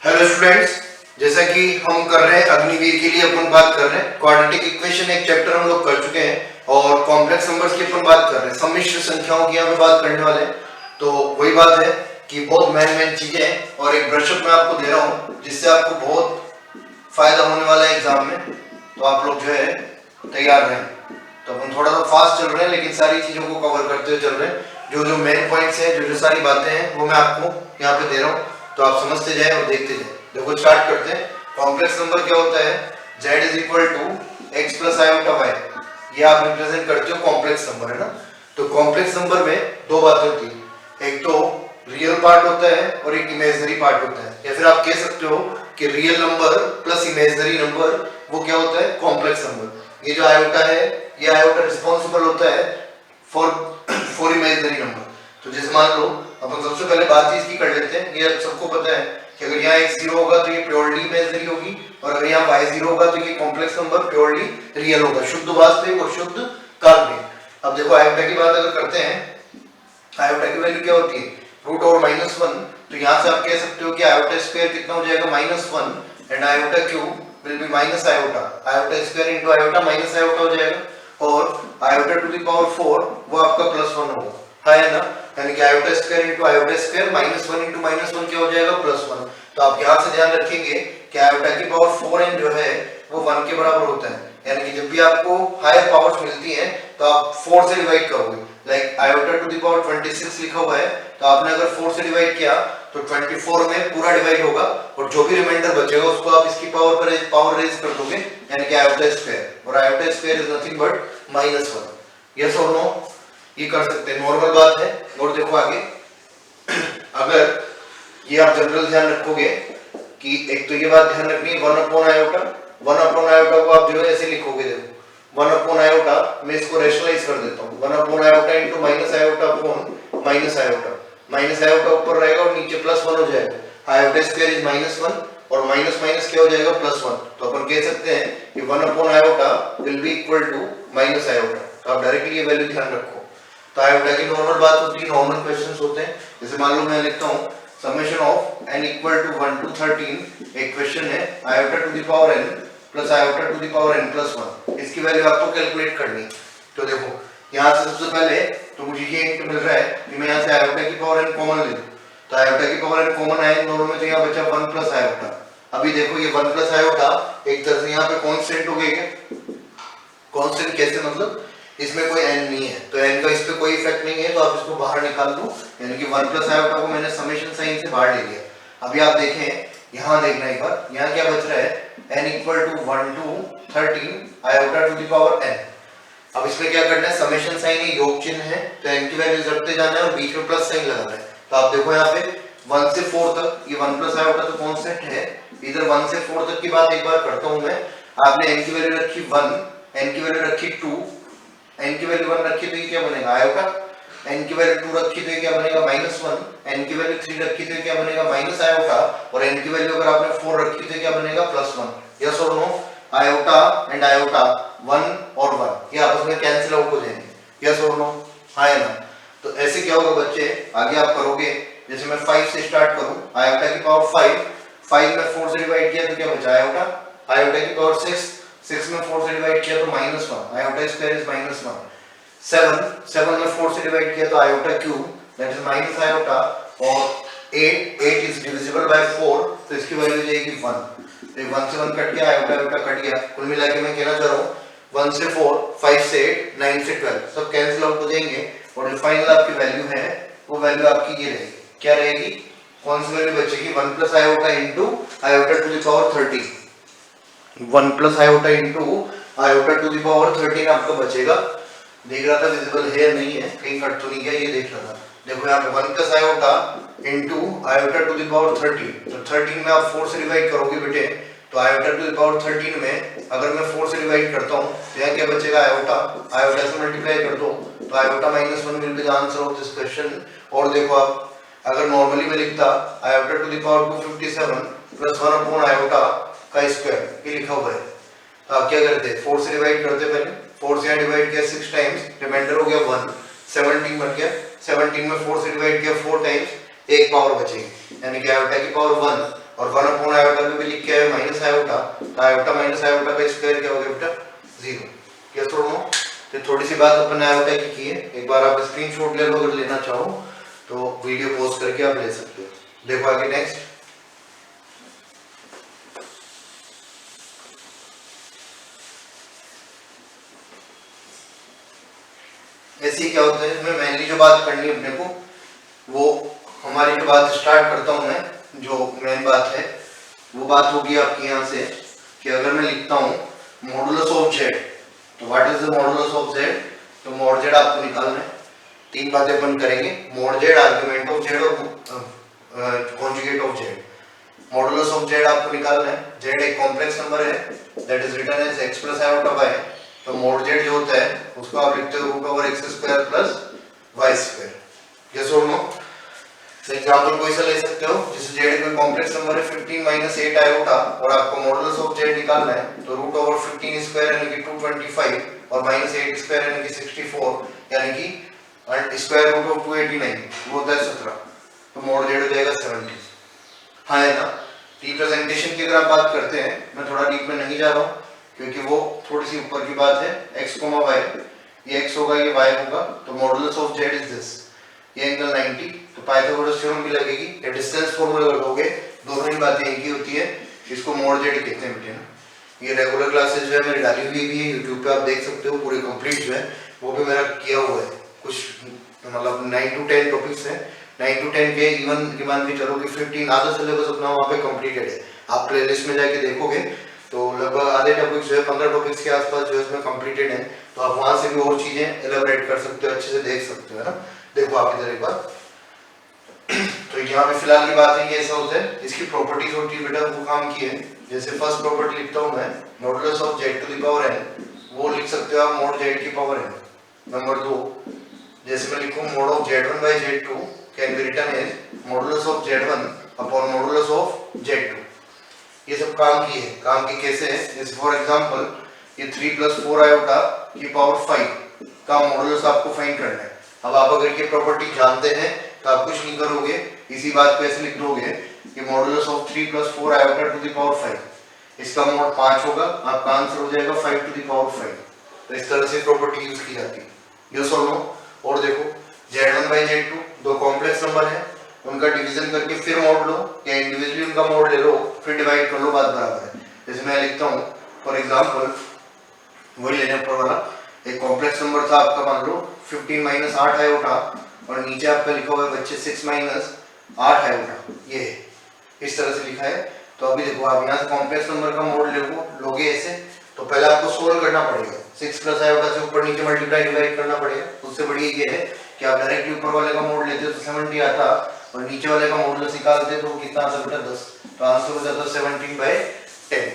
Hello students, जैसा कि हम कर रहे हैं अग्निवीर के लिए अपन बात कर रहे हैं क्वाड्रेटिक इक्वेशन एक चैप्टर हम लोग कर चुके हैं और कॉम्प्लेक्स नंबर्स की अपन बात कर रहे हैं, सम्मिश्र संख्याओं की यहाँ पे बात करने वाले हैं। तो वही बात है कि बहुत मेन चीजें हैं और एक ब्रशअप मैं आपको दे रहा हूँ जिससे आपको बहुत फायदा होने वाला है एग्जाम में। तो आप लोग जो है तैयार रहें। तो अपन थोड़ा सा फास्ट चल रहे हैं लेकिन सारी चीजों को कवर करते हुए चल रहे हैं। जो जो मेन पॉइंट्स हैं, जो जो सारी बातें हैं वो मैं आपको यहाँ पे दे रहा हूँ, तो आप समझते जाए और देखते जाए। देखो स्टार्ट करते हैं। कॉम्प्लेक्स नंबर क्या होता है? z is equal to x plus iota y, ये आप रिप्रेजेंट करते हो कॉम्प्लेक्स नंबर, है ना। तो कॉम्प्लेक्स नंबर में दो बातें होती है, एक तो रियल पार्ट होता है और एक इमेजिनरी पार्ट होता है, या फिर आप कह सकते हो कि real number plus imaginary number वो क्या होता है? Complex number. ये जो आयोटा है, ये आयोटा रिस्पॉन्सिबल होता है फॉर इमेजिनरी नंबर। तो जैसे मान लो अपन सबसे पहले बात चीज की कर लेते हैं। ये सबको पता है कि अगर यहाँ x जीरो होगा तो ये प्योरली इमेजिनरी होगी, और अगर यहाँ y जीरो होगा तो ये कॉम्प्लेक्स नंबर प्योरली रियल होगा, शुद्ध वास्तविक और शुद्ध काल्पनिक। अब देखो आयोटा की बात अगर करते हैं, आयोटा की वैल्यू क्या होती है? Root over minus one. तो यहाँ से आप कह सकते हो कि आयोटा स्क्वायर कितना हो जाएगा? Minus one, and iota cube will be minus iota. Iota square into iota minus iota हो जाएगा, और आयोटा टू द पावर 4 वो आपका प्लस वन होगा, है ना। यानी कि iota square into iota square minus one into minus one क्या हो जाएगा? Plus one. तो आप यहाँ से ध्यान रखेंगे कि आयोटा की पावर 4n जो है वो 1 के बराबर होता है। यानी कि जब भी आपको हायर पावर्स मिलती हैं तो आप 4 से डिवाइड करोगे। Like iota to the power 26 लिखा हुआ है, तो आपने अगर 4 से डिवाइड किया तो 24 में पूरा डिवाइड होगा, और जो भी रिमाइंडर बचेगा उसको आप इसकी पावर रेज कर दोगे, यानी कि आयोटा स्क्वायर, और iota square is nothing but minus one. Yes और नो? ये कर सकते हैं, नॉर्मल बात है। और देखो आगे, अगर ये आप जनरल ध्यान रखोगे कि एक तो ये बात ध्यान रखनी है 1 अपॉन आयोटा, 1 अपॉन आयोटा को आप जो है ऐसे लिखोगे। देखो 1 अपॉन आयोटा, मैं इसको रैशनलाइज कर देता हूँ। 1 upon iota into minus iota upon minus iota. Minus iota ऊपर रहेगा और नीचे प्लस वन हो जाएगा। Iota square is minus one, और माइनस माइनस क्या हो जाएगा? Plus one. तो अपन कह सकते हैं कि 1 upon iota will be equal to minus iota. तो आप डायरेक्टली ये वैल्यू ध्यान रखो। तो आयोटा की नॉर्मल बात होती है, नॉर्मल क्वेश्चंस होते हैं। जैसे मान लो मैं लिखता हूँ summation of n equal to 1 to 13। एक क्वेश्चन है iota to the power n plus iota to the power n plus 1, इसकी वैल्यू आपको कैलकुलेट करनी है। तो देखो यहाँ से सबसे पहले तो मुझे ये हिंट मिल रहा है कि मैं यहाँ से आयोटा की पावर n कॉमन ले लूं। तो आयोटा की पावर n कॉमन आए दोनों में, तो यहाँ बचा 1 प्लस आयोटा। अभी देखो ये 1 प्लस आयोटा एक तरह से यहाँ पे कांस्टेंट हो गया। क्या कांस्टेंट? कैसे मतलब? इसमें कोई n नहीं है तो n का इस पे कोई इफेक्ट नहीं है, तो आप इसको बाहर निकाल दो, यानी कि 1 प्लस आयोटा को मैंने समेशन साइन से बाहर ले लिया। अभी आप देखें, यहाँ देखना एक बार, यहाँ क्या बच रहा है? n equal to 1 to 13 iota to the power n। अब इसमें क्या करना है? समेशन साइन है, योग चिन्ह है, तो n की वैल्यू रखते जाना है और बीच में प्लस साइन लगाना है। तो आप देखो यहाँ पे 1 से 4 तक ये 1 प्लस आयोटा तो कांस्टेंट है, इधर 1 से 4 तक की बात एक बार करता हूं मैं। आपने n की वैल्यू रखी 1, n की वैल्यू रखी 2, n की वैल्यू 1 रखी तो ये क्या बनेगा? आयोटा। n की वैल्यू 2 रखी तो ये क्या बनेगा? माइनस 1। n की वैल्यू 3 रखी तो ये क्या बनेगा? Minus iota. और n की वैल्यू अगर आपने 4 रखी तो क्या बनेगा? प्लस 1। यस और नो? आयोटा एंड आयोटा 1 और 1 ये आपस में कैंसिल आउट हो जाएंगे। यस और नो? हाँ या ना? तो ऐसे क्या होगा बच्चे, आगे आप करोगे। जैसे मैं 5 से स्टार्ट करूं, आयोटा की पावर 5 में 4 से डिवाइड किया तो क्या बचा? आयोटा। आयोटा की पावर 6 में 4 से डिवाइड किया तो minus 1, iota square is minus 1। 7 में 4 से डिवाइड किया तो iota cube that is minus iota, और 8 इज डिविजिबल बाय 4, तो इसकी वैल्यू जाएगी 1। तो 1 से 1 कट गया, आयोटा आयोटा कट गया। कुल मिला के मैं कहना चाह रहा हूँ 1 से 4, 5 से 8, 9 से 12 सब कैंसिल आउट हो जाएंगे, और जो फाइनल आपकी वैल्यू है वो वैल्यू आपकी ये रहेगी। क्या रहेगी? कौन सी वैल्यू बचेगी? 1 plus iota into iota to the power 13। 1 plus iota into iota to the power 13 आपका बचेगा। देख रहा था विजिबल है नहीं है, कहीं कट तो नहीं गया, ये देख रहा था। देखो यहाँ पे 1 plus iota into iota to the power 13, तो 13 में आप 4 से डिवाइड करोगे बेटे, तो आयोटा टू द पावर 13 में अगर मैं 4 से डिवाइड करता हूँ तो यहाँ क्या बचेगा? आयोटा। आयोटा से मल्टीप्लाई कर दो तो iota minus 1 will be the answer of this question. और देखो आप, अगर नॉर्मली में लिखता iota to the power 257 plus 1 upon iota का स्क्वायर, ये लिखा हुआ है, तो आप क्या करते? 4 से डिवाइड करते। पहले 4 से डिवाइड किया 6 टाइम्स, रिमाइंडर हो गया 1, 17 बन गया। 17 में 4 से डिवाइड किया 4 टाइम्स, एक पावर बचेगी, यानी कि आयोटा की पावर 1 और 1 अपॉन आयोटा में भी लिख के आए माइनस आयोटा, तो आयोटा माइनस आयोटा का स्क्वायर क्या हो गया बेटा 0। क्या छोड़ो, तो थोड़ी सी बात अपन ने आयोटा की है, एक बार आप स्क्रीनशॉट ले लो अगर लेना चाहो तो वीडियो पॉज करके आप ले सकते हो। देखो आगे नेक्स्ट, ऐसे क्या होता है इसमें मेनली जो बात करनी है अपने को, वो हमारी जो बात स्टार्ट करता हूं मैं, जो मेन बात है वो बात होगी आपकी यहाँ से कि अगर मैं लिखता हूँ मॉडुलस ऑफ जेड, तो what is the modulus of z, तो मॉड जेड आपको निकालना है। तीन बातें अपन करेंगे, mod z, argument of z और conjugate of z. Modulus of z आपको निकालना है, जेड एक कॉम्प्लेक्स नंबर है that is written as x plus iota y, तो मॉड जेड जो होता है उसको आप लिखते हो root over x square plus y square. Yes और नो, तो एग्जांपल कोई सा ले सकते हो, जैसे जेड कोई कॉम्प्लेक्स नंबर है 15 माइनस 8 आयोटा और आपको मॉडुलस ऑफ जेड निकालना है, तो रूट ओवर 15 स्क्वायर यानी कि 225 और माइनस 8 स्क्वायर यानी कि 64 यानी कि स्क्वायर रूट ऑफ 289 वो होता है 17, तो मॉड जेड हो जाएगा 70। हाँ है ना। रिप्रेजेंटेशन की अगर आप बात करते हैं, मैं थोड़ा डीप में नहीं जा रहा हूँ क्योंकि वो थोड़ी सी ऊपर की बात है, x, y, ये x होगा ये y होगा, तो modulus of z is this, ये एंगल 90, तो पाइथागोरस थ्योरम भी लगेगी या डिस्टेंस फॉर्मूला लगाओगे, दोनों ही बातें एक ही होती है, इसको मॉड z कहते हैं बेटे ना। ये रेगुलर क्लासेस जो है मेरी डाली हुई भी है यूट्यूब पे, आप देख सकते हो पूरे कंप्लीट जो है वो भी मेरा किया हुआ है, कुछ मतलब 9 to 10 टॉपिक्स हैं, 9 to 10 के इवन की मान के चलो कि 15 आधा सिलेबस अपना वहाँ पे कंप्लीटेड है। आप प्लेलिस्ट में जाके देखोगे तो लगभग आधे टॉपिक्स जो है 15 टॉपिक्स के आसपास जो है इसमें कंप्लीटेड है, तो आप वहाँ से भी और चीजें एलेबोरेट कर सकते हो, अच्छे से देख सकते हो, है ना। देखो आप इधर एक बार, तो यहाँ पे फिलहाल की बात है ये ऐसा होता है, इसकी प्रॉपर्टीज होती है बेटा वो काम की है। जैसे फर्स्ट प्रॉपर्टी लिखता हूँ मैं, modulus of z to the power n, वो लिख सकते हो आप मॉड जेड की पावर n। नंबर 2, जैसे मैं लिखूं mod of z1 by z2 can be written as modulus of z1 upon modulus of z2। ये सब काम की है, काम की कैसे है, जैसे फॉर एग्जांपल ये 3 प्लस 4 आयोटा की पावर 5 का मॉडुलस आपको फाइंड करना है। अब आप अगर ये प्रॉपर्टी जानते हैं तो आप कुछ नहीं करोगे, इसी बात को ऐसे लिख दोगे कि modulus of 3 plus 4 iota to the power 5, इसका मॉड 5 होगा, आपका आंसर हो जाएगा 5 टू द पावर 5। तो इस तरह से प्रॉपर्टी यूज की जाती है। यस और नो। और देखो z1 बाय z2 दो कॉम्प्लेक्स नंबर है, उनका डिवीजन करके फिर मॉड लो या इंडिविजुअली उनका मॉड ले लो फिर डिवाइड कर लो, बात बराबर है। जैसे मैं लिखता हूँ फॉर एग्जांपल, वही लेने ऊपर वाला एक कॉम्प्लेक्स नंबर था आपका, मान लो 15 माइनस 8 आयोटा और नीचे आपका लिखा हुआ है बच्चे 6 माइनस 8 आयोटा, ये है इस तरह से लिखा है। तो अभी देखो आप यहाँ से कॉम्प्लेक्स नंबर का मोड लोगे ऐसे, तो पहले आपको सोल्व करना पड़ेगा, 6 प्लस आयोटा से ऊपर नीचे मल्टीप्लाई डिवाइड करना पड़ेगा। उससे बढ़िया ये है कि आप डायरेक्टली ऊपर वाले का मोड लेते हो तो 70 आता और नीचे वाले का मॉडुलस निकालते तो कितना आता बेटा 10, तो आंसर हो जाता 17/10।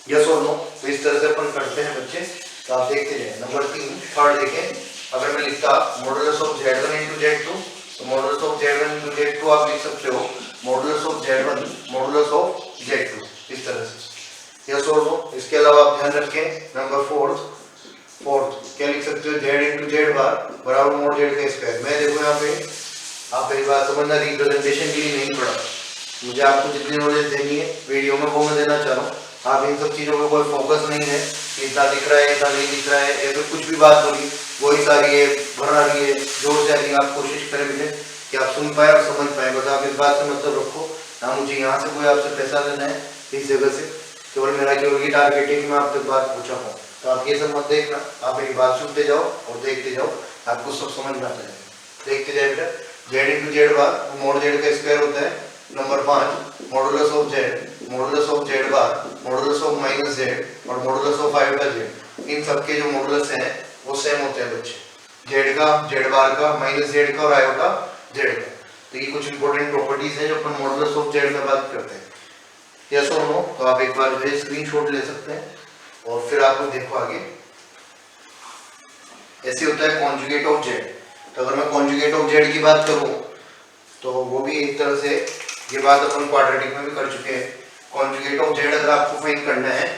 यस और नो। तो इस तरह से अपन करते हैं बच्चे, तो आप देखते जाए। नंबर 3 थर्ड देखें, अगर मैं लिखता modulus of z1 into z2, तो modulus of z1 into z2 आप लिख सकते हो modulus of z1 modulus of z2, इस तरह से। यस और नो। इसके अलावा आप ध्यान रखें नंबर 4 क्या लिख सकते हो, z into z बार बराबर मॉड z का स्क्वायर। मैं देखो यहाँ पे आप एक बात समझना, रिप्रेजेंटेशन के लिए नहीं पढ़ा, मुझे आपको जितनी नॉलेज देनी है वीडियो में वो मैं देना चाह रहा हूँ। आप इन सब चीज़ों में कोई फोकस नहीं है कि इतना दिख रहा है इतना नहीं दिख रहा है, या फिर कुछ भी बात होगी वही सारी है भर रही है जोर से आ रही है। आप कोशिश करें बेटे कि आप सुन पाए और समझ पाए, बस आप इस बात से मतलब रखो ना मुझे यहाँ से कोई आपसे पैसा लेना है इस जगह से, केवल मेरा केवल ये टारगेट है कि मैं आप तक बात पहुँचा पाऊँ। तो आप ये सब मत देखना, आप मेरी बात सुनते जाओ और देखते जाओ, आपको सब समझ में आता है। देखते जाए बेटा, z into z बार मॉड z का स्क्वायर होता है। Number 5 modulus of z bar modulus of minus z और मॉडुलस ऑफ आयोटा z, इन सब के जो मॉडुलस हैं वो सेम होते हैं बच्चे, z का z बार का माइनस z का और आयोटा z का। तो ये कुछ इंपॉर्टेंट प्रॉपर्टीज हैं जो अपन मॉडुलस ऑफ z में बात करते हैं। यस और नो। तो आप एक बार जो है स्क्रीनशॉट ले सकते हैं और फिर आप लोग देखो आगे ऐसे होता है कॉन्जुगेट ऑफ z। तो अगर मैं कॉन्जुगेट ऑफ z की बात करूं तो वो भी एक तरह से ये बात अपन क्वाड्रेटिक में भी कर चुके हैं। कॉन्जुगेट ऑफ z अगर आपको फाइंड करना है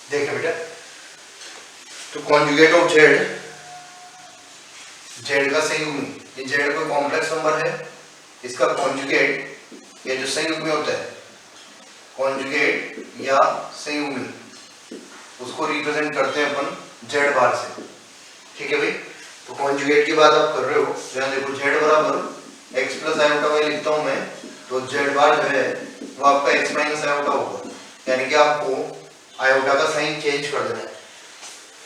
देखिए बेटा, तो कॉन्जुगेट ऑफ जेड, जेड का संयुग्मी, ये जेड कोई कॉम्प्लेक्स नंबर है, इसका कॉन्जुगेट, ये जो संयुग्मी होता है, कॉन्जुगेट या संयुग्मी, उसको रिप्रेजेंट करते हैं अपन जेड बार से। ठीक है भाई, तो कॉन्जुगेट की बात आप कर रहे हो, यहाँ देखो जेड बराबर एक्स प्लस आयोटा में लिखता हूं मैं, तो जेड बार जो है वो आपका एक्स माइनस आयोटा होगा, यानी कि आपको आयोटा का साइन चेंज कर देना है।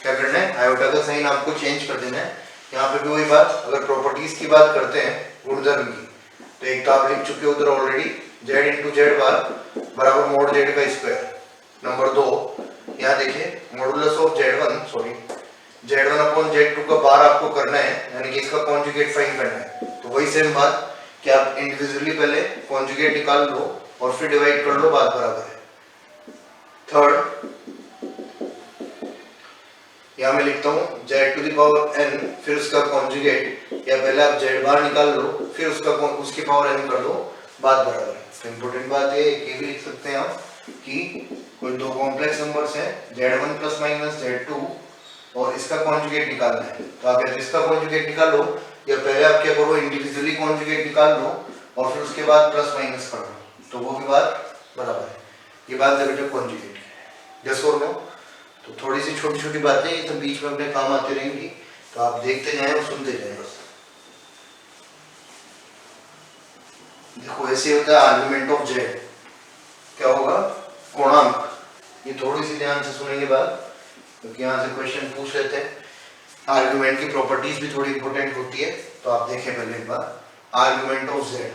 क्या करना है? आयोटा का साइन आपको चेंज कर देना है। यहाँ पे भी वही बात, अगर प्रॉपर्टीज की बात करते हैं गुणधर्म की, तो एक तो आप लिख चुके हो उधर ऑलरेडी, जेड इंटू जेड बार बराबर मोड जेड का स्क्वायर। नंबर 2, यहाँ देखिए modulus of Z1, sorry Z1 upon Z2 का बार आपको करना है, यानी कि इसका कॉन्जुगेट फाइंड करना है। तो वही सेम बात कि आप इंडिविजुअली पहले कॉन्जुगेट निकाल लो और फिर डिवाइड कर लो, बात बराबर है। थर्ड, यहाँ मैं लिखता हूँ Z to the power n, फिर उसका कॉन्जुगेट, या पहले आप Z बार निकाल लो फिर उसकी पावर n कर दो, बात बराबर है। तो इम्पोर्टेंट बात ये भी लिख सकते हैं आप कि कोई दो कॉम्प्लेक्स नंबर्स हैं Z1 प्लस माइनस Z2 और इसका कॉन्जुगेट निकालना है, तो आप या इसका कॉन्जुगेट निकाल लो या पहले आप क्या करो इंडिविजुअली कॉन्जुगेट निकाल लो और फिर उसके बाद प्लस माइनस कर लो, तो वो भी बात बराबर है। ये बात बेटा कॉन्जुगेट की, यस और नो। तो थोड़ी सी छोटी छोटी बातें ये तो बीच में अपने काम आती रहेंगी, तो आप देखते जाएं और सुनते जाएं बस। देखो ऐसे होता है आर्गुमेंट ऑफ जेड, क्या होगा? कोणांक। ये थोड़ी सी ध्यान से सुनेंगे बात, क्योंकि यहाँ से क्वेश्चन पूछ लेते हैं। आर्गुमेंट की प्रॉपर्टीज भी थोड़ी इंपॉर्टेंट होती है, तो आप देखें पहले एक बार। Argument of z,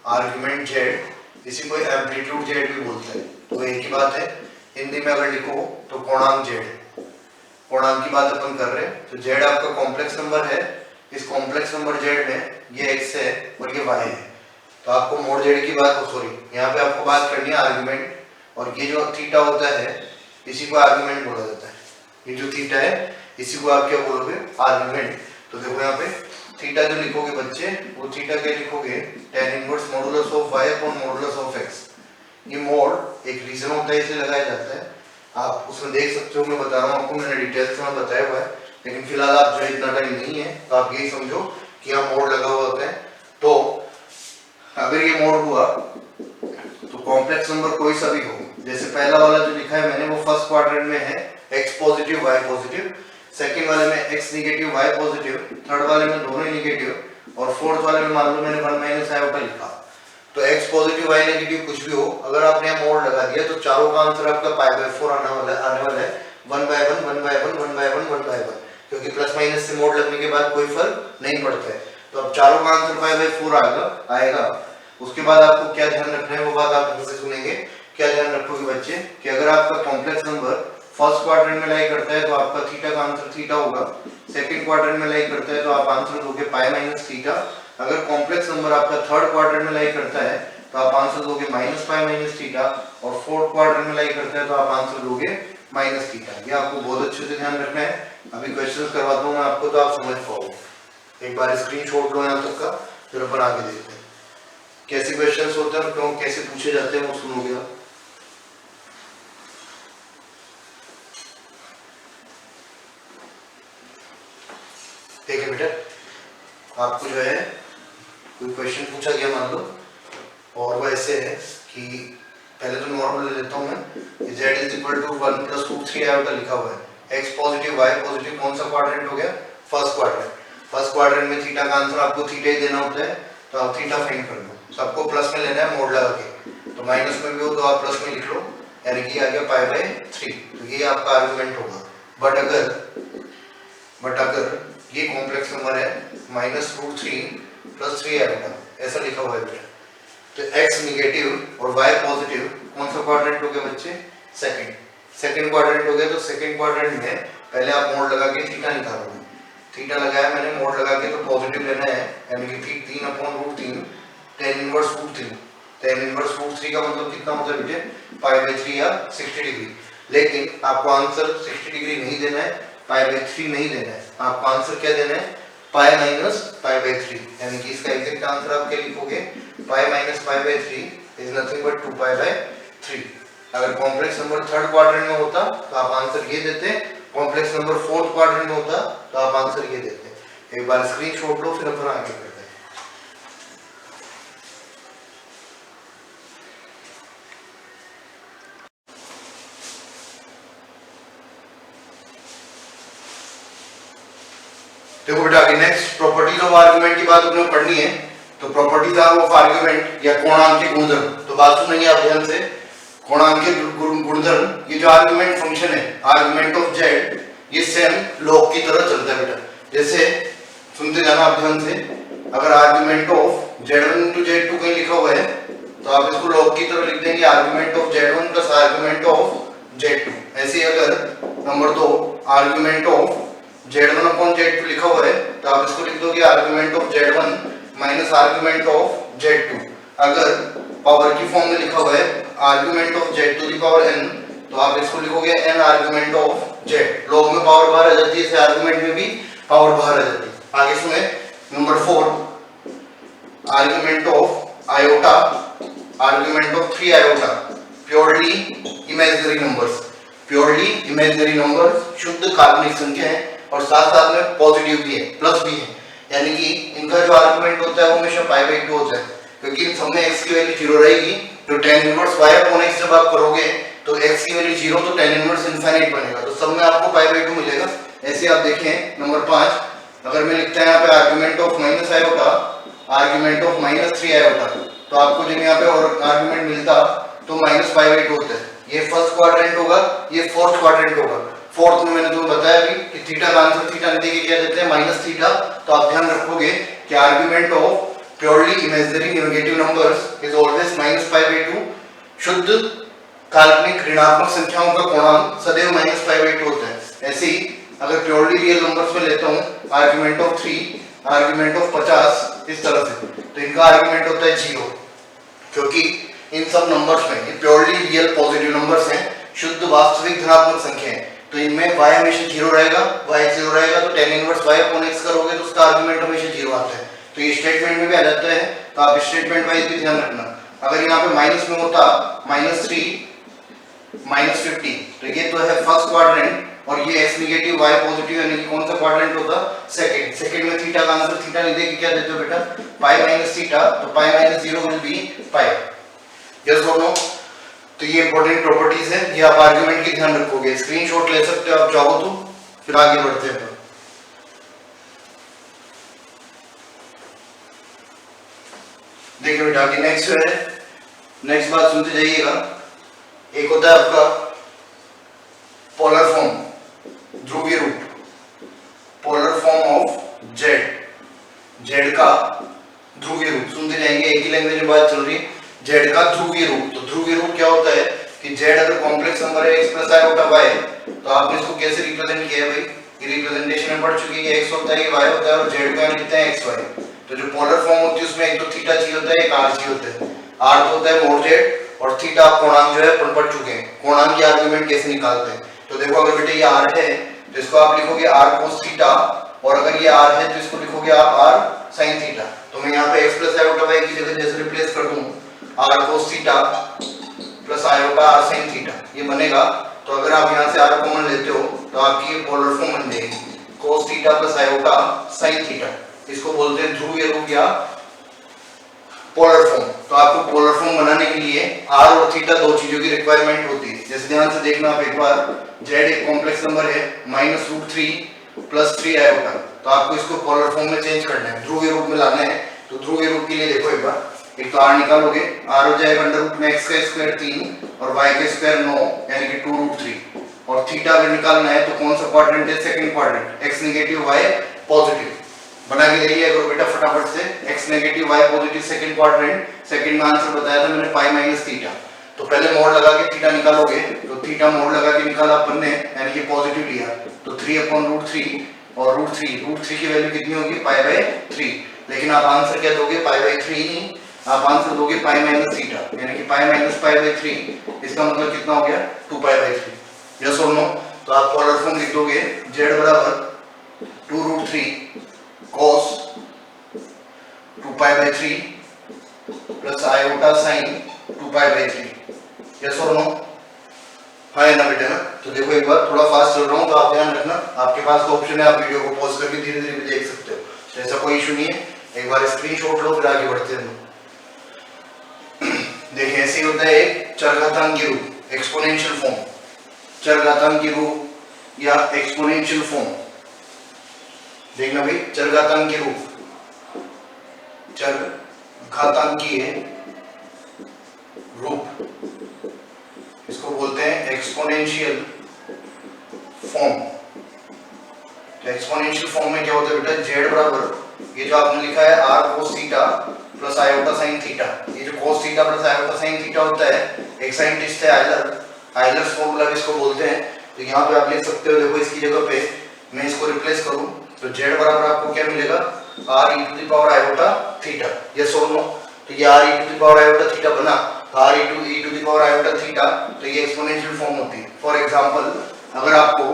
argument z, इसी को एम्पलीट्यूड जेड भी बोलते हैं, तो एक ही बात है। हिंदी में अगर लिखो तो कोणांक जेड, कोणांक की बात अपन कर रहे हैं। तो जेड आपका कॉम्प्लेक्स नंबर है, इस कॉम्प्लेक्स नंबर जेड में ये एक्स है और ये वाई है, तो आपको मोड जेड की बात, सॉरी यहाँ पे आपको बात करनी है आर्गुमेंट, और ये जो थीटा होता है इसी को आर्गुमेंट बोला जाता है। ये जो थीटा है इसी को आप क्या बोलोगे? आर्गुमेंट। तो देखो यहाँ पे थीटा जो लिखोगे बच्चे, वो थीटा क्या लिखोगे? tan inverse modulus of y upon modulus of x। ये मोड एक रीजन होता है, इसे लगाया जाता है, आप उसमें देख सकते हो, मैं बता रहा हूँ आपको, मैंने डिटेल्स में बताया हुआ है, लेकिन फिलहाल आप जो इतना टाइम नहीं है तो आप यही समझो कि यहाँ मोड लगा हुआ होता है। तो अगर ये मोड हुआ तो कॉम्प्लेक्स नंबर कोई सा भी हो, जैसे पहला वाला जो लिखा है मैंने वो फर्स्ट क्वाड्रेंट में है x positive y positive, second वाले में x negative y positive, third वाले में दोनों ही नेगेटिव, और फोर्थ वाले में मान लो मैंने 1 माइनस आयोटा लिखा, तो x पॉजिटिव y नेगेटिव कुछ भी हो, अगर आपने यहाँ मोड लगा दिया तो चारों का आंसर आपका π/4 आने वाला है 1/1 1/1 1/1 1/1, क्योंकि प्लस माइनस से मोड लगने के बाद कोई फर्क नहीं पड़ता है। तो अब चारों का आंसर π/4 आएगा। उसके बाद आपको क्या ध्यान रखना है वो बात आप ढंग से सुनेंगे। क्या ध्यान रखोगे बच्चे कि अगर आपका कॉम्प्लेक्स नंबर फर्स्ट क्वाड्रेंट में लाई करता है तो आपका थीटा का आंसर थीटा होगा, सेकंड क्वाड्रेंट में लाई करता है तो आप आंसर दोगे पाई माइनस थीटा, अगर कॉम्प्लेक्स नंबर आपका थर्ड क्वाड्रेंट में लाई करता है तो आप आंसर दोगे माइनस पाई माइनस थीटा, और फोर्थ क्वाड्रेंट में लाई करता है तो आप आंसर दोगे माइनस थीटा। ये आपको बहुत अच्छे से ध्यान रखना है। अभी क्वेश्चन करवाता हूँ मैं आपको तो आप समझ पाओगे। एक बार स्क्रीनशॉट लो यहाँ तक का, फिर अपन आगे देखते हैं कैसे क्वेश्चंस होते हैं और क्यों कैसे पूछे जाते हैं, वो सुनोगे आप। ठीक है बेटा, आपको जो है कोई क्वेश्चन पूछा गया मान लो, और वो ऐसे है कि पहले तो नॉर्मल ले लेता हूँ मैं, z is equal to 1 plus 2 3 iota लिखा हुआ है, x पॉजिटिव y पॉजिटिव, कौन सा क्वाड्रेंट हो गया? First quadrant. फर्स्ट क्वाड्रेंट में थीटा का आंसर आपको थीटा ही देना होता है, तो आप थीटा फाइंड कर लो। सबको प्लस में लेना है मोड लगा के, तो माइनस में भी हो तो आप प्लस में लिख लो, यानी कि आ गया π/3, तो ये आपका आर्गुमेंट होगा। बट अगर ये कॉम्प्लेक्स नंबर है -√3 प्लस 3 आएगा, ऐसा लिखा हुआ है, तो x नेगेटिव और y पॉजिटिव, कौन सा क्वाड्रेंट हो गया बच्चे? सेकंड क्वाड्रेंट हो गया। तो सेकंड क्वाड्रेंट में पहले आप मोड लगा के थीटा निकालोगे। थीटा लगाया मैंने मोड लगा के, तो पॉजिटिव लेना है, यानी कि 3/√3 tan इनवर्स √3। tan इनवर्स √3 का मतलब कितना होता है बेटे? π/3 या 60 डिग्री। लेकिन आपको आंसर 60 डिग्री नहीं देना है, π/3 नहीं देना है, आपको आंसर क्या देना है? पाई माइनस π/3, यानी कि इसका एग्जैक्ट आंसर आप क्या लिखोगे? Pi minus π/3 is nothing but 2π/3। अगर कॉम्प्लेक्स नंबर थर्ड क्वाड्रेंट में होता तो आप आंसर ये देते, कॉम्प्लेक्स नंबर फोर्थ क्वाड्रेंट में होता तो आप आंसर ये देते। एक बार स्क्रीनशॉट लो, फिर अपन आगे करते हैं। देखो बेटा आगे नेक्स्ट प्रॉपर्टीज ऑफ आर्गुमेंट की बात अपने पढ़नी है। तो प्रॉपर्टीज ऑफ आर्गुमेंट या कोणांक के गुणधर्म, तो बात सुनेंगे आप ध्यान से। कोणांक के गुणधर्म, ये जो आर्गुमेंट फंक्शन है आर्गुमेंट ऑफ जेड, ये सेम लॉग की तरह चलता है बेटा। जैसे सुनते जाना आप ध्यान से, अगर argument of z1 to z2 कहीं लिखा हुआ है तो आप इसको लॉग की तरह लिख देंगे argument of z1 plus argument of z2। ऐसे अगर number 2 argument of z1 upon z2 लिखा हुआ है तो आप इसको लिख दोगे argument of z1 minus argument of z2। अगर पावर की फॉर्म में लिखा हुआ है argument of z to the power n तो आप इसको लिखोगे n argument of z। Log में पावर बाहर आ जाती है, इसे आर्गुमेंट में भी पावर बाहर आ जाती है। आगे सुने number 4 argument of iota, argument of 3 iota, purely imaginary numbers. Purely imaginary numbers शुद्ध काल्पनिक संख्या है और साथ साथ में पॉजिटिव भी है, प्लस भी है, यानी कि इनका जो आर्गुमेंट होता है वो हमेशा π/2 होता है, क्योंकि इन सब में x की वैल्यू 0 रहेगी। तो tan inverse y upon x जब आप करोगे तो x की वैल्यू 0 तो tan इनवर्स इनफिनिट बनेगा, तो सब में आपको π/2 मिलेगा। ऐसे आप देखें नंबर 5, अगर मैं लिखता है यहाँ पे argument of minus iota, argument of -3 iota, तो आपको जब यहाँ पे और आर्गुमेंट मिलता तो -π/2 होता है। ये फर्स्ट क्वाड्रेंट होगा, ये फोर्थ क्वाड्रेंट होगा। फोर्थ में मैंने तुम्हें बताया भी कि थीटा का आंसर थीटा नहीं देके क्या देते हैं -θ। तो आप ध्यान रखोगे कि argument of purely imaginary negative numbers is always -π/2। शुद्ध काल्पनिक ऋणात्मक संख्याओं का पूर्णांक सदैव -π/2 होता है। ऐसे ही अगर प्योरली रियल नंबर्स में लेता हूं आर्गुमेंट ऑफ 3, आर्गुमेंट ऑफ 50 इस तरह से, तो इनका आर्गुमेंट होता है 0, क्योंकि इन सब नंबर्स में ये प्योरली रियल पॉजिटिव नंबर्स हैं, शुद्ध वास्तविक धनात्मक संख्या है। तो इनमें y हमेशा 0 रहेगा, y 0 रहेगा तो tan inverse y upon x करोगे तो उसका आर्गुमेंट हमेशा 0 आता है। तो ये स्टेटमेंट में भी आ जाता है, तो आप स्टेटमेंट वाइज भी ध्यान रखना। अगर यहाँ पे माइनस में होता -3 -50, तो ये तो है फर्स्ट क्वाड्रेंट और ये x नेगेटिव y पॉजिटिव, यानी कि कौन सा क्वाड्रेंट होता? सेकंड। सेकंड में थीटा का आंसर थीटा नहीं देके क्या देते हो बेटा? π-θ, तो π-0 विल बी π। यस और नो? तो ये इंपॉर्टेंट प्रॉपर्टीज है, ये आप आर्गुमेंट की ध्यान रखोगे। स्क्रीनशॉट ले सकते हो आप चाहो तो, फिर आगे बढ़ते हैं। देखिए बेटा आगे नेक्स्ट है, नेक्स्ट बात सुनते जाइएगा। एक होता है आपका पोलर फॉर्म, ध्रुवीय रूप, polar form of z, z का ध्रुवीय रूप। सुनते जाएंगे, एक ही लैंग्वेज में बात चल रही है। जेड का ध्रुवीय रूप, तो ध्रुवीय रूप क्या होता है कि जेड अगर कॉम्प्लेक्स नंबर है x प्लस i/y, तो आपने इसको कैसे रिप्रेजेंट किया है भाई? ये रिप्रेजेंटेशन में पढ़ चुकी है, x होता है, y होता है और z को लिखते हैं xy। तो जो पोलर फॉर्म होती है उसमें एक तो थीटा चाहिए होता है, एक r चाहिए होता है। r तो होता है मोड z और थीटा आप कोणांक जो है अपन पढ़ चुके हैं, कोणांक की आर्गुमेंट कैसे निकालते हैं। तो देखो अगर बेटा ये r है तो इसको आप लिखोगे r cos थीटा, और अगर ये r है तो इसको लिखोगे आप r sin थीटा। तो मैं यहाँ पे x प्लस i/y की जगह जैसे रिप्लेस कर दूं r cos theta plus i/r sin theta, ये बनेगा। तो अगर आप यहाँ से r कॉमन लेते हो तो आपकी ये पोलर फॉर्म बन जाएगी, cos theta plus i/r sin theta. इसको बोलते हैं ध्रुवीय रूप या पोलर फॉर्म। तो आपको पोलर फॉर्म बनाने के लिए r और थीटा दो चीजों की रिक्वायरमेंट होती है। जैसे ध्यान से देखना आप एक बार, z एक कॉम्प्लेक्स नंबर है -√3 प्लस 3 i/, तो आपको इसको पोलर फॉर्म में चेंज करना है, ध्रुवीय रूप में लाना है। तो ध्रुवीय रूप के लिए देखो एक बार, एक तो r निकालोगे, r हो जाएगा √x का स्क्वायर 3 और y का स्क्वायर 9, यानी कि 2√3। और थीटा अगर निकालना है तो कौन सा क्वाड्रेंट है? Second quadrant, x negative y positive. बना के देखिए अगर बेटा फटाफट से, x negative y positive second quadrant, second में आंसर बताया था मैंने π-θ। तो पहले मोड लगा के थीटा निकालोगे, तो थीटा मोड लगा के निकाला अपन ने, यानी कि पॉजिटिव लिया, तो 3/√3 और √3 की वैल्यू कितनी होगी? π/3। लेकिन आप आंसर क्या दोगे? π/3 नहीं, आप आंसर दोगे π-θ, यानी कि π-π/3। इसका मतलब कितना हो गया? 2π/3। यस और नो? तो आप पोलर फॉर्म लिख दोगे, z बराबर 2√3 cos 2π/3 प्लस i/sin 2π/3। यस और नो? हाँ है ना बेटे ना। तो देखो एक बार थोड़ा फास्ट चल रहा हूँ तो आप ध्यान रखना, आपके पास तो ऑप्शन है आप वीडियो को पॉज करके धीरे धीरे भी देख सकते हो, तो ऐसा कोई इशू नहीं है। एक बार स्क्रीनशॉट लो फिर आगे बढ़ते हैं। देखिए ऐसे ही होता है एक चरघातांकी रूप, एक्सपोनेंशियल फॉर्म, चरघातांकी रूप या एक्सपोनेंशियल फॉर्म। देखना भाई, चरघातांकी रूप, चरघातांकीय रूप, इसको बोलते हैं एक्सपोनेंशियल फॉर्म। तो एक्सपोनेंशियल फॉर्म में क्या होता है बेटा, जेड बराबर ये जो आपने लिखा है r cos theta plus iota sine theta, ये जो cos theta plus iota sine theta होता है, एक साइंटिस्ट है आयलर्स फॉर्मूला इसको बोलते हैं। तो यहाँ पे आप लिख सकते हो, देखो इसकी जगह पे मैं इसको रिप्लेस करूं तो जेड बराबर आपको क्या मिलेगा, r e to the power iota theta, yes और नो। तो ये r e to the power iota theta बना, r e to the power iota theta, तो ये एक्सपोनेंशियल फॉर्म होती है। फॉर एग्जांपल अगर आपको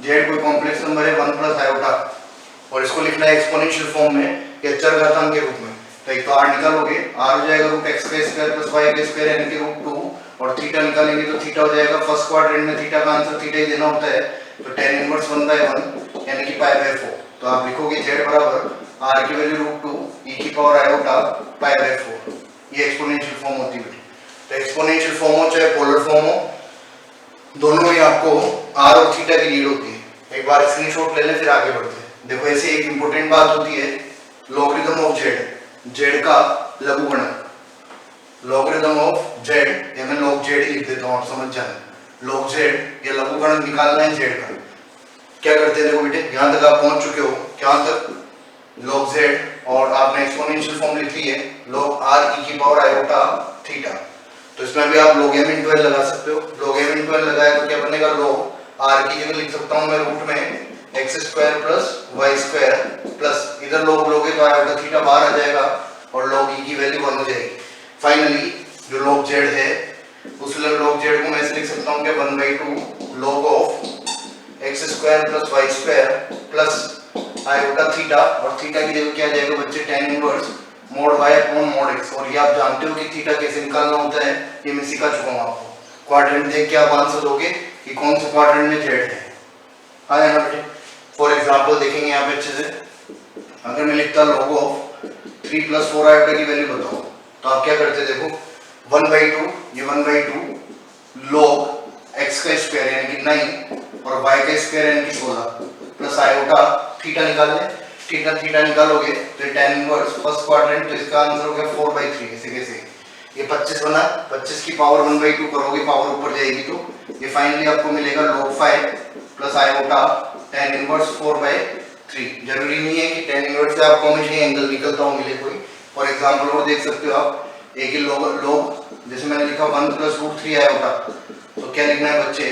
जेड कोई कॉम्प्लेक्स नंबर है 1 प्लस आयोटा और इसको लिखना है एक्सपोनेंशियल फॉर्म में या चरघातांक के रूप में, तो एक तो आर निकालोगे, आर हो जाएगा रूट एक्स का स्क्वायर प्लस वाई का स्क्वायर यानी कि रूट 2, और थीटा निकालेंगे तो थीटा हो जाएगा, फर्स्ट क्वाड्रेंट में थीटा का आंसर थीटा ही देना होता है, तो tan इनवर्स 1/1 यानी कि पाई बाय 4। तो आप लिखोगे जेड बराबर आर की वैल्यू रूट 2 ई की पावर आयोटा पाई बाय 4, ये एक्सपोनेंशियल फॉर्म होती है। तो एक्सपोनेंशियल फॉर्म हो चाहे पोलर फॉर्म हो, दोनों में आपको आर और थीटा की नीड होती है। एक बार स्क्रीनशॉट ले लें फिर आगे बढ़ते हैं। देखो ऐसे एक इंपॉर्टेंट बात होती है, लॉगरिथम ऑफ जेड, जेड का लघुगणक, लॉगरिथम ऑफ जेड, ये मैं लॉग जेड ही लिख देता हूँ आप समझ जाए, लॉग जेड ये लघुगणक निकालना है जेड का। क्या करते हैं देखो बेटे, यहाँ तक आप पहुंच चुके हो, क्या तक लॉग जेड, और आपने एक्सपोनेंशियल फॉर्म लिख ली है लॉग आर ई की पावर आयोटा थीटा। तो इसमें भी आप log m * l लगा सकते हो, log m * l लगाया तो क्या बनेगा, log r की जगह लिख सकता हूं मैं रूट में x square plus y square plus इधर log लोगे तो आयोटा थीटा बाहर आ जाएगा और log e की वैल्यू 1 हो जाएगी। फाइनली जो log z है उस log z को मैं ऐसे लिख सकता हूं कि 1/2 log of x square plus y square plus iota theta, और थीटा की जगह क्या आ जाएगा बच्चे tan inverse mode y upon mode x। और ये आप जानते हो कि थीटा कैसे निकालना होता है, ये मैं सिखा चुका हूं आपको। क्वाड्रेंट देख के आप आंसर दोगे कि कौन से क्वाड्रेंट में जेड है। हाँ है ना बेटे। फॉर एग्जांपल देखेंगे यहाँ पे अच्छे से, अगर मैं लिखता log ऑफ 3 + 4 आयोटा की वैल्यू बताओ तो आप क्या करते देखो, 1/2 ये 1/2 log x का स्क्वायर यानी कि 9 और y का स्क्वायर यानी कि 16 प्लस आयोटा थीटा निकाल लें, थीटा निकालोगे तो tan इनवर्स फर्स्ट क्वाड्रेंट, तो इसका आंसर हो गया 4/3। ऐसे कैसे ये 25 बना, 25 की पावर 1/2 करोगे पावर ऊपर जाएगी तो ये फाइनली आपको मिलेगा log 5 plus iota tan inverse 4/3। जरूरी नहीं है कि tan इनवर्स से आपको हमेशा एंगल निकलता हो मिले कोई। फॉर एग्जांपल और देख सकते हो आप, एक ही log जैसे मैंने लिखा 1 + √3 आयोटा, तो क्या लिखना है बच्चे,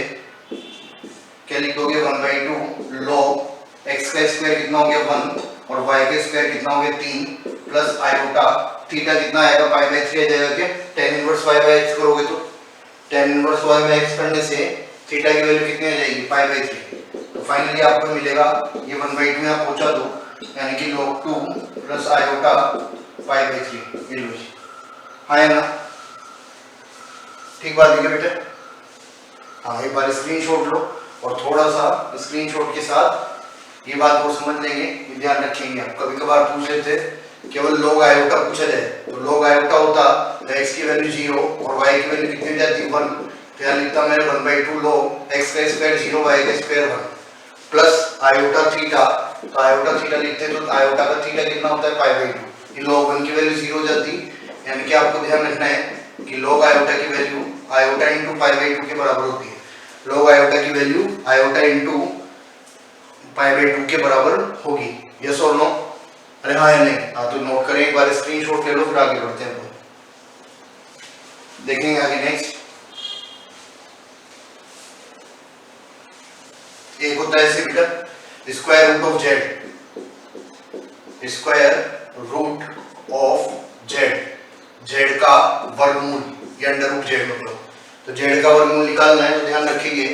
क्या लिख दोगे 1/2 log x का स्क्वायर कितना हो गया 1 और y का स्क्वायर कितना हो गया 3 प्लस आयोटा थीटा कितना आएगा पाई/3 आ जाएगा। क्या tan इनवर्स y/x करोगे तो tan इनवर्स y/x करने से थीटा की वैल्यू कितनी आ जाएगी पाई/3। तो फाइनली आपको मिलेगा ये 1/2 में आप पहुंचा दो यानी कि log 2 प्लस आयोटा पाई/3। ये लो जी, हाँ है ना, ठीक बात है बेटा। हाँ एक बार स्क्रीनशॉट लो और थोड़ा सा स्क्रीनशॉट के साथ ये बात और समझ लेंगे, ध्यान रखेंगे। आप कभी कभार पूछ लेते केवल log आयोटा पूछा जाए तो log आयोटा होता तो x की वैल्यू 0 और y की वैल्यू कितनी जाती 1, तो यहाँ लिखता मैंने 1/2 log x का स्क्वायर 0 y का स्क्वायर 1 प्लस आयोटा थीटा, तो आयोटा थीटा लिखते तो आयोटा का थीटा कितना होता है पाई/2, ये log 1 की वैल्यू 0 हो जाती, यानी कि आपको ध्यान रखना है कि log आयोटा की वैल्यू आयोटा * पाई/2 के बराबर होती है। log आयोटा की वैल्यू आयोटा * पाई/2 के बराबर होगी, यस और नो। अरे हाँ या नहीं, हाँ तो नोट करें एक बार, स्क्रीनशॉट ले लो फिर आगे बढ़ते हैं। देखेंगे आगे नेक्स्ट, एक होता है ऐसे बेटा square root of z, square root of z, z का वर्गमूल या अंडर रूट जेड मतलब। तो जेड का वर्गमूल निकालना है तो ध्यान रखिए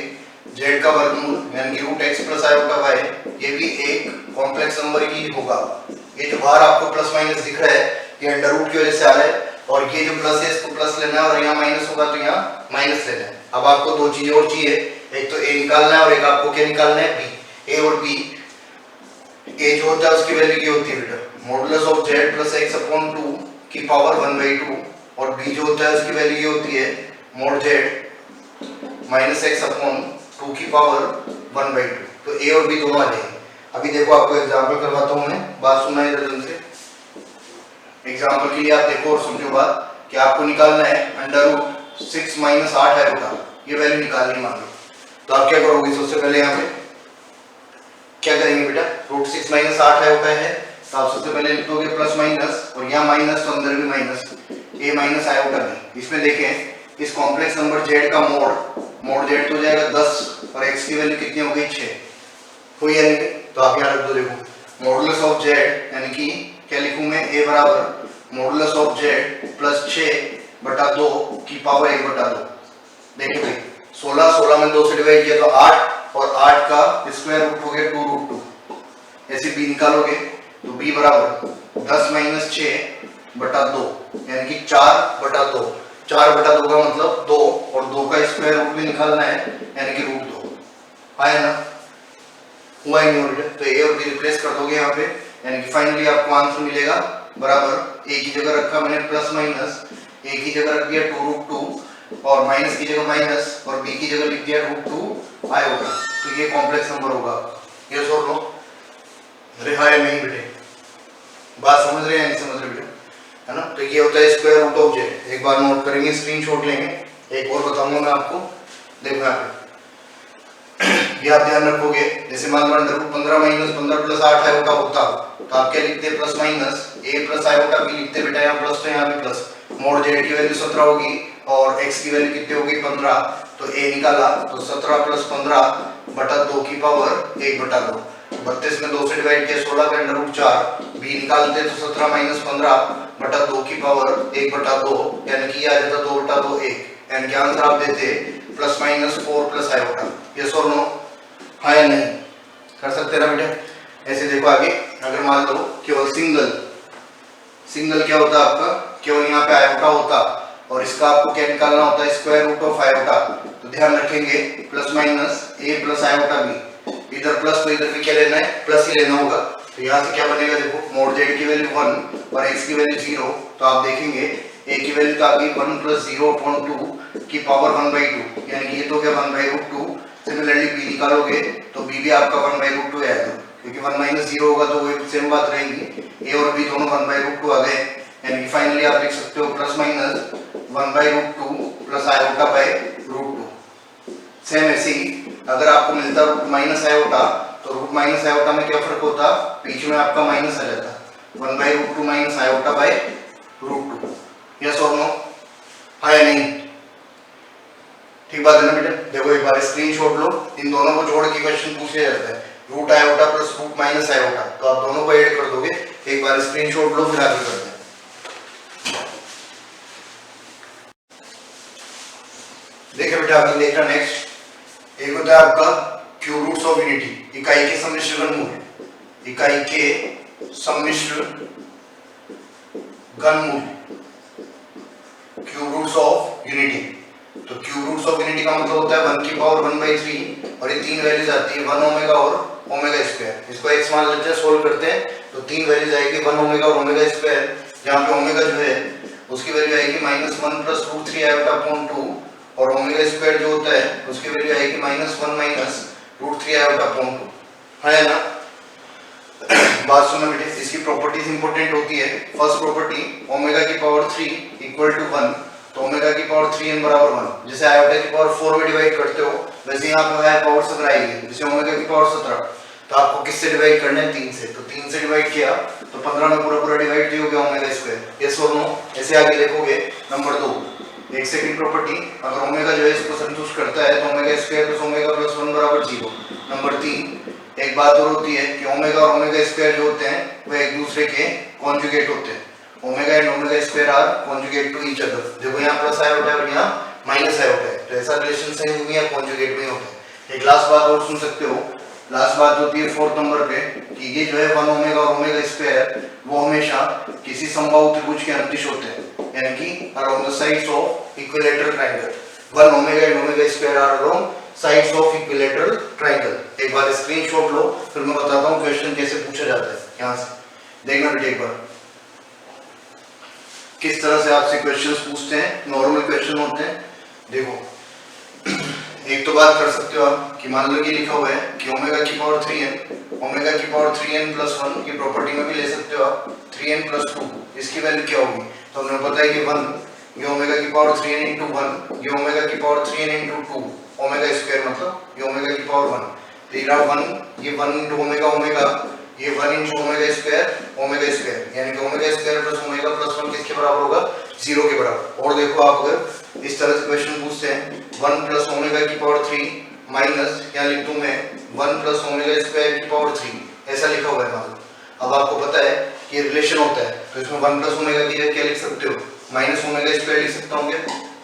जेड का वर्गमूल यानी कि root x plus iota y, ये भी एक कॉम्प्लेक्स नंबर ही होगा। ये जो बाहर आपको प्लस माइनस दिख रहा है ये अंडर रूट की वजह से आ रहा है, और ये जो प्लस है इसको प्लस लेना है और यहाँ माइनस होगा तो यहाँ माइनस लेना है। अब आपको दो चीजें और चाहिए, एक तो ए निकालना है और एक आपको क्या निकालना है, बी। ए और बी, ए जो होता है उसकी वैल्यू क्या होती है बेटा, modulus of z plus x upon 2 की पावर 1/2, और बी जो होता है उसकी वैल्यू ये होती है mod z minus x upon 2 की पावर 1/2। तो ए और बी दोनों आ जाएंगे। अभी देखो आपको एग्जांपल करवाता हूं मैं, बात सुनना है इधर से। एग्जांपल के लिए आप देखो और समझो बात कि आपको निकालना है √6 - 8 है बेटा, ये वैल्यू निकालनी मान लो। तो आप क्या करोगे, सबसे पहले यहाँ पे क्या करेंगे बेटा, √6 - 8 है तो आप सबसे पहले लिखोगे प्लस माइनस, और यहाँ माइनस तो अंदर भी minus, a minus iota b। इसमें देखें इस कॉम्प्लेक्स नंबर z का मोड z तो हो जाएगा 10 और x की वैल्यू कितनी हो गई 6, कोई यानी कि तो आप यहाँ रख दो। देखो मॉडुलस ऑफ z यानी कि क्या लिखूं मैं, a बराबर मॉडुलस ऑफ z प्लस 6/2 की पावर 1/2। देखिए भाई 16 में 2 से डिवाइड किया तो 8, और 8 का स्क्वायर रूट हो गया 2√2। ऐसे b निकालोगे तो b बराबर 10 - 6/2 यानी कि 4/2। 4/2 का मतलब 2, और 2 का स्क्वायर रूट भी निकालना है यानी कि √2। आया ना, हुआ ही नहीं। तो ए और बी रिप्लेस कर दोगे यहाँ पे, यानी कि फाइनली आपको आंसर मिलेगा बराबर, ए की जगह रखा मैंने प्लस माइनस, ए की जगह रख दिया 2√2 और माइनस की जगह माइनस, और बी की जगह लिख दिया √2 आयोटा। तो ये कॉम्प्लेक्स नंबर होगा। ये सोच लो, अरे हाय नहीं बेटे, बात समझ रहे हैं नहीं समझ रहे बेटे, है ना। तो ये होता है स्क्वायर रूट ऑफ z। एक बार नोट करेंगे, स्क्रीनशॉट लेंगे। एक और बताऊंगा मैं आपको, देखो यहाँ पे ये आप ध्यान रखोगे। जैसे मान लो √15 - 15 प्लस 8 आयोटा होता तो आप क्या लिखते, plus minus a plus iota b लिखते बेटा, यहाँ प्लस तो यहाँ भी प्लस। मोड z की वैल्यू 17 होगी और x की वैल्यू कितनी होगी 15, तो a निकाला तो 17 + 15/2 की पावर 1/2। 32 में 2 से डिवाइड किया 16 का √4, b निकालते तो 17 - 15/2 की पावर 1/2, यानी कि ये आ जाता 2/2 1, यानी कि आंसर आप देते ±4 प्लस आयोटा। ये सो नो, हाँ या नहीं, कर सकते ना बेटा। ऐसे देखो आगे, अगर मान लो केवल सिंगल क्या होता आपका, केवल यहाँ पे आयोटा होता और इसका आपको क्या निकालना होता है, स्क्वायर रूट ऑफ आयोटा। तो ध्यान रखेंगे plus minus a plus iota b, इधर प्लस तो इधर भी क्या लेना है, प्लस ही लेना होगा। तो यहाँ से क्या बनेगा, देखो मोड z की वैल्यू 1 और x की वैल्यू 0, तो आप देखेंगे a की वैल्यू तो आ गई 1 + 0/2 की पावर 1/2, यानी कि ये तो क्या 1/√2। सिमिलरली b निकालोगे तो b भी आपका 1/√2 आएगा, क्योंकि 1 - 0 होगा तो वो सेम बात रहेगी। a और b दोनों 1/√2 आ गए, यानी कि फाइनली आप लिख सकते हो plus minus 1/√2 plus iota by √2। Same ऐसे ही अगर आपको मिलता रूट माइनस आयोटा, तो रूट माइनस आयोटा में क्या फर्क होता, बीच में आपका माइनस आ जाता, 1/√2 माइनस आयोटा बाय √2। यस और नो, हाँ या नहीं, ठीक बात है ना बेटा। देखो एक बार स्क्रीनशॉट लो, इन दोनों को जोड़ के क्वेश्चन पूछा जाता है, root iota plus root minus iota, तो आप दोनों को ऐड कर दोगे। एक बार स्क्रीनशॉट लो, फिर आगे करते हैं। देखिए बेटा अभी देखना नेक्स्ट, एक होता है आपका क्यूब रूट्स ऑफ यूनिटी, इकाई के सम्मिश्र घनमूल। इकाई के सम्मिश्र घनमूल, क्यूब रूट्स ऑफ यूनिटी। तो क्यूब रूट्स ऑफ यूनिटी का मतलब होता है 1 की पावर 1/3, और ये तीन वैल्यूज आती है 1 ओमेगा और ओमेगा स्क्वायर। इसको x मान लेते हैं, सोल्व करते हैं तो तीन वैल्यूज आएगी 1 ओमेगा और ओमेगा स्क्वायर, जहाँ पे ओमेगा जो है उसकी वैल्यू आएगी -1 + √3 आयोटा/2, और ओमेगा स्क्वायर जो होता है उसकी वैल्यू आएगी -1 - √3 आयोटा/2। है ना, बात सुनो बेटे, इसकी प्रॉपर्टीज इंपॉर्टेंट होती है। फर्स्ट प्रॉपर्टी, ओमेगा की पावर 3 = 1, तो ओमेगा की पावर 3n बराबर 1। जैसे आयोटा की पावर 4 में डिवाइड करते हो, वैसे यहाँ पे है पावर 17 आएगी। जैसे ओमेगा की पावर 17, तो आपको किससे डिवाइड करना है, 3 से, तो 3 से डिवाइड किया तो 15 में पूरा डिवाइड दियोगे ओमेगा स्क्वायर। यस और नो, ऐसे आगे देखोगे। नंबर 2, एक सेकंड प्रॉपर्टी, अगर ओमेगा जो है इसको संतुष्ट करता है तो omega square plus omega plus 1 बराबर 0। नंबर 3, एक बात और होती है कि ओमेगा और ओमेगा स्क्वायर जो होते हैं वो एक दूसरे के कॉन्जुगेट होते हैं। Omega and omega square are conjugate to each other. देखो यहाँ प्लस आयोटा है और यहाँ माइनस आयोटा है, तो ऐसा रिलेशन सेम में या कॉन्जुगेट में होता है। एक लास्ट बात और सुन सकते हो लास्ट बात होती है फोर्थ नंबर पे कि ये जो है 1 ओमेगा और ओमेगा स्क्वायर वो हमेशा किसी समबाहु त्रिभुज के अनुदिश होते हैं, यानी कि around the sides of equilateral triangle. 1 omega and omega square are around sides of equilateral triangle. एक बार स्क्रीनशॉट लो, फिर मैं बताता हूँ क्वेश्चन कैसे पूछा जाता है। यहाँ से देखना बेटे एक बार किस तरह से आपसे क्वेश्चंस पूछते हैं, नॉर्मल क्वेश्चन होते हैं। देखो एक तो बात कर सकते हो आप कि मान लो ये लिखा हुआ है कि ओमेगा की पावर 3n, ओमेगा की पावर 3n प्लस 1 की प्रॉपर्टी में भी ले सकते हो आप 3n प्लस 2, इसकी वैल्यू क्या होगी? तो हमें पता है कि 1 ये ओमेगा की पावर 3n इंटू 1, ये ओमेगा की power 3n into 2 omega square, मतलब ये ओमेगा की पावर 1। तो ये 1 ये 1 इंटू ओमेगा ओमेगा, ये 1 इंटू ओमेगा स्क्वायर, यानी कि omega square plus omega plus 1 किसके बराबर होगा? 0 के बराबर। और देखो आप अगर इस तरह से क्वेश्चन पूछते हैं 1 प्लस ओमेगा की पावर 3 माइनस, यहाँ लिख दूं मैं 1 प्लस ओमेगा स्क्वायर की पावर 3, ऐसा लिखा हुआ है मान लो। अब आपको पता है कि रिलेशन होता है, तो इसमें 1 प्लस ओमेगा की जगह क्या लिख सकते हो? माइनस ओमेगा स्क्वायर लिख सकता हूँ क्या?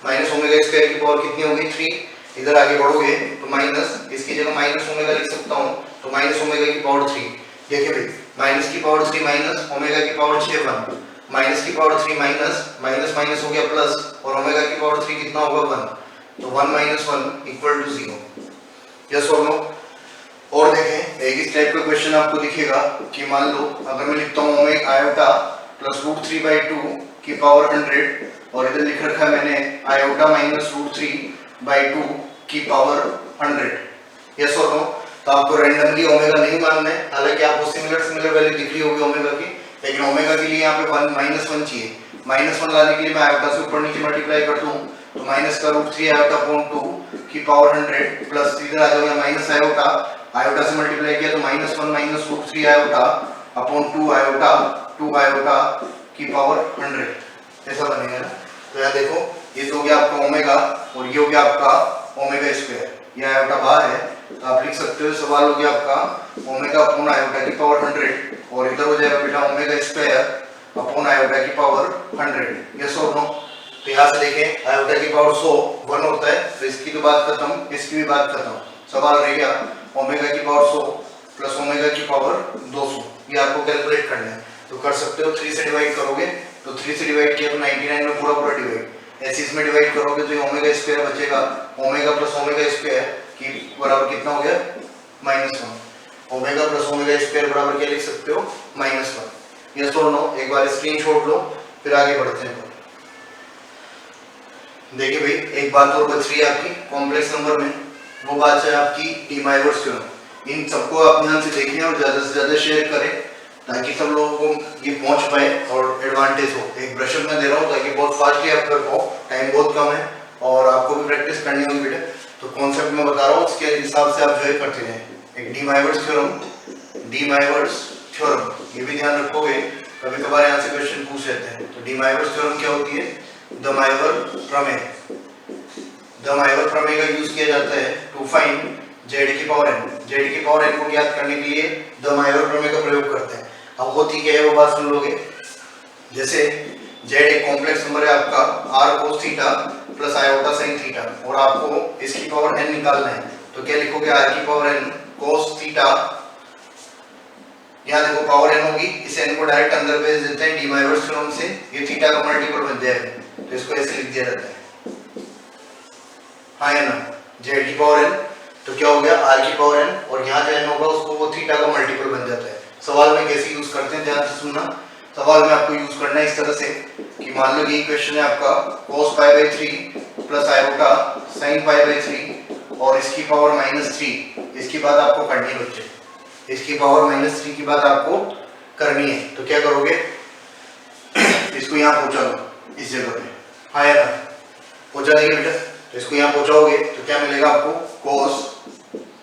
माइनस ओमेगा स्क्वायर की पावर कितनी होगी? 3। इधर आगे बढ़ोगे तो माइनस, इसकी जगह माइनस ओमेगा लिख सकता हूँ, तो माइनस ओमेगा की पावर 3। देखिए भाई माइनस की पावर 3 माइनस ओमेगा की पावर 6 1, माइनस की पावर 3 माइनस माइनस माइनस हो गया प्लस, और ओमेगा की पावर 3 कितना होगा? 1। तो 1 माइनस 1 इक्वल टू 0। यस और नो? और देखें एक इस टाइप का क्वेश्चन आपको दिखेगा कि मान लो अगर मैं लिखता हूँ ओमेगा आयोटा प्लस √3/2 की पावर 100, और इधर लिख रखा है मैंने आयोटा माइनस √3/2 की पावर 100। यस और नो? तो आपको रैंडमली ओमेगा नहीं मानना है, हालांकि आपको सिमिलर वैल्यू दिख रही होगी ओमेगा की, लेकिन ओमेगा के लिए यहाँ पे 1 -1 चाहिए। -1 लाने के लिए मैं आयोटा से ऊपर नीचे मल्टीप्लाई कर दूं तो माइनस का √3 आयोटा अपॉन 2 की पावर 100 प्लस इधर आ जाएगा माइनस आयोटा, आयोटा से मल्टीप्लाई किया तो -1 minus √3 iota upon 2 iota 2 iota की पावर 100, ऐसा बनेगा ना। तो यहाँ देखो ये तो हो गया आपका ओमेगा और ये हो गया आपका ओमेगा स्क्वायर, ये आयोटा बाहर है तो आप लिख सकते हो सवाल हो गया आपका ओमेगा अपॉन आयोटा की पावर 100, और इधर हो जाएगा बेटा ओमेगा स्क्वायर अपॉन आयोटा की पावर 100। यस और नो? तो यहाँ से देखें आयोटा की पावर 100 1 होता है, तो इसकी तो बात खत्म, इसकी भी बात खत्म। सवाल रह गया ओमेगा की पावर 100 प्लस ओमेगा की पावर 200, ये आपको कैलकुलेट करना है। तो कर सकते हो 3 से डिवाइड करोगे तो 3 से डिवाइड किया तो 99 में पूरा डिवाइड, ऐसे इसमें डिवाइड करोगे तो ये ओमेगा स्क्वायर बचेगा, ओमेगा प्लस ओमेगा स्क्वायर की बराबर कितना हो गया? -1। ओमेगा प्लस ओमेगा स्क्वायर बराबर क्या लिख सकते हो? -1। यस और नो? एक बार स्क्रीनशॉट लो फिर आगे बढ़ते हैं। देखिए भाई एक बात और बच रही है आपकी कॉम्प्लेक्स नंबर में, वो बात है आपकी डी माइवर्स थ्योरम। इन सबको आप ध्यान से देखें और ज्यादा से ज्यादा शेयर करें ताकि सब लोगों को ये पहुंच पाए और एडवांटेज हो। एक ब्रशअप में दे रहा हूँ ताकि बहुत फास्टली आप कर पाओ, टाइम बहुत कम है और आपको भी प्रैक्टिस करनी होगी बेटा। तो कॉन्सेप्ट में बता रहा हूँ उसके हिसाब से आप जो है करते रहें। एक डी माइवर्स थ्योरम ये भी ध्यान रखोगे, कभी कभार यहाँ से क्वेश्चन पूछ लेते हैं। तो डी माइवर्स थ्योरम क्या होती है? द माइवर प्रमेय। द माइवर प्रमेय का यूज किया जाता है टू फाइंड z की पावर n। z की पावर n को ज्ञात करने के लिए द माइवर प्रमेय का प्रयोग करते हैं। अब होती क्या है वो बात सुन लोगे। जैसे z एक कॉम्प्लेक्स नंबर है आपका r cos theta plus iota sin theta, और आपको इसकी पावर n निकालना है, तो क्या लिखोगे? r की पावर n cos थीटा, यहाँ देखो पावर n होगी, इस n को डायरेक्ट अंदर भेज देते हैं डी माइवर्स थ्योरम से, ये थीटा का मल्टीपल बन जाएगा, तो इसको ऐसे लिख दिया जाता है। हाँ है ना? z की पावर n तो क्या हो गया? r की पावर n, और यहाँ जो n होगा उसको वो थीटा का मल्टीपल बन जाता है। सवाल में कैसे यूज करते हैं ध्यान से सुनना। सवाल में आपको यूज करना है इस तरह से कि मान लो ये क्वेश्चन है आपका cos π/3 प्लस आयोटा sin π/3 और इसकी पावर -3, इसकी बात आपको करनी है बच्चे, इसकी पावर -3 की बात आपको करनी है। तो क्या करोगे? इसको यहाँ पहुंचा दो इस जगह पे, हाँ या ना? पहुंचा देंगे बेटा, तो इसको यहाँ पहुंचाओगे तो क्या मिलेगा आपको? cos,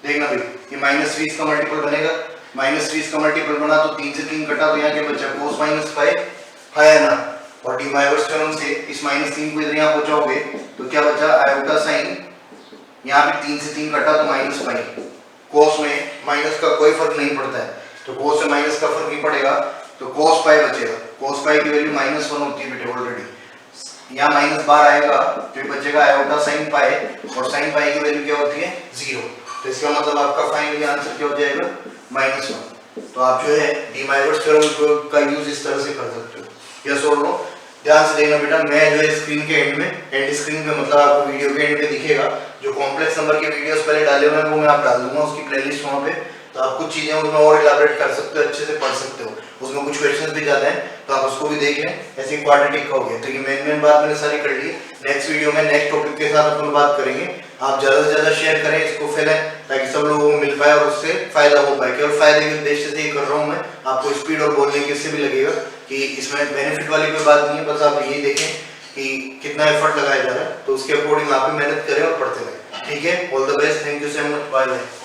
देखना भाई ये -3 इसका मल्टीपल बनेगा, -3 इसका मल्टीपल बना तो 3 से 3 कटा, तो यहाँ क्या बचा? cos -5, हाँ या ना? और डी माइवर्स थ्योरम से इस -3 को इधर यहाँ पहुंचाओगे तो क्या बचा? आयोटा sin, यहाँ पे 3 से 3 कटा तो -5। cos में माइनस का कोई फर्क नहीं पड़ता है, तो cos से माइनस का फर्क नहीं पड़ेगा, तो cos π बचेगा। cos π की वैल्यू -1 होती है बेटे ऑलरेडी, यहाँ -12 आएगा तो बचेगा आयोटा sin π, और sin π की वैल्यू क्या होती है? 0। तो इसका मतलब आपका फाइनली आंसर क्या हो जाएगा -1। तो आप जो है डी माइवर्ट्स थ्योरम का यूज इस तरह से कर सकते हो। यस और नो? ध्यान से देखना बेटा, मैं जो है स्क्रीन के एंड स्क्रीन पे मतलब आपको वीडियो के एंड पे दिखेगा जो कॉम्प्लेक्स नंबर के वीडियोस पहले डाले हुए हैं वो मैं आप डाल दूंगा उसकी प्लेलिस्ट वहाँ पे, तो आप कुछ चीजें उसमें और इलाबोरेट कर सकते हो, अच्छे से पढ़ सकते हो, उसमें कुछ क्वेश्चंस भी ज्यादा हैं तो आप उसको भी देख लें। ऐसे क्वाड्रेटिक का हो गया, तो ये मेन बात मैंने सारी कर ली। नेक्स्ट वीडियो में नेक्स्ट टॉपिक के साथ अपन बात करेंगे। आप ज्यादा से ज्यादा शेयर करें, इसको फैलाएं ताकि सब लोगों को मिल पाए और उससे फायदा हो पाए। केवल फायदे के उद्देश्य से ही कर रहा हूँ मैं, आपको स्पीड और बोलने की इससे भी लगेगा कि इसमें बेनिफिट वाली कोई बात नहीं है, बस आप यही देखें कि कितना एफर्ट लगाया जा रहा है, तो उसके अकॉर्डिंग आप भी मेहनत करें और पढ़ते रहें। ठीक है, all the best, thank you so much, bye bye.